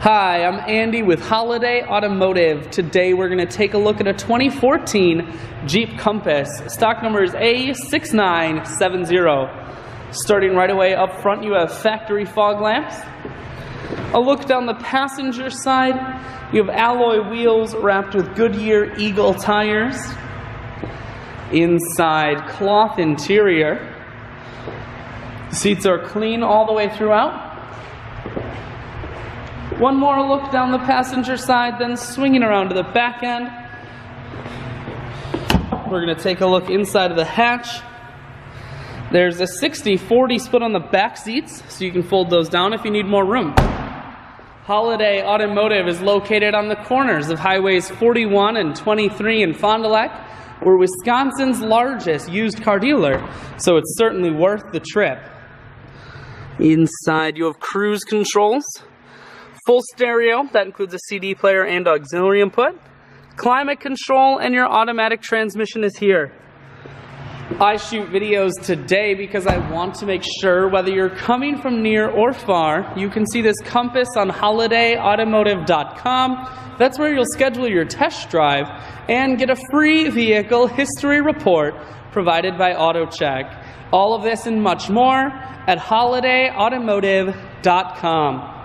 Hi, I'm Andy with Holiday Automotive. Today we're going to take a look at a 2014 Jeep Compass. Stock number is A6970. Starting right away up front, you have factory fog lamps. A look down the passenger side, you have alloy wheels wrapped with Goodyear Eagle tires. Inside, cloth interior. Seats are clean all the way throughout. One more look down the passenger side, then swinging around to the back end. We're going to take a look inside of the hatch. There's a 60-40 split on the back seats, so you can fold those down if you need more room. Holiday Automotive is located on the corners of Highways 41 and 23 in Fond du Lac. We're Wisconsin's largest used car dealer, so it's certainly worth the trip. Inside you have cruise controls. Full stereo, that includes a CD player and auxiliary input. Climate control, and your automatic transmission is here. I shoot videos today because I want to make sure whether you're coming from near or far, you can see this Compass on holidayautomotive.com. That's where you'll schedule your test drive and get a free vehicle history report provided by AutoCheck. All of this and much more at holidayautomotive.com.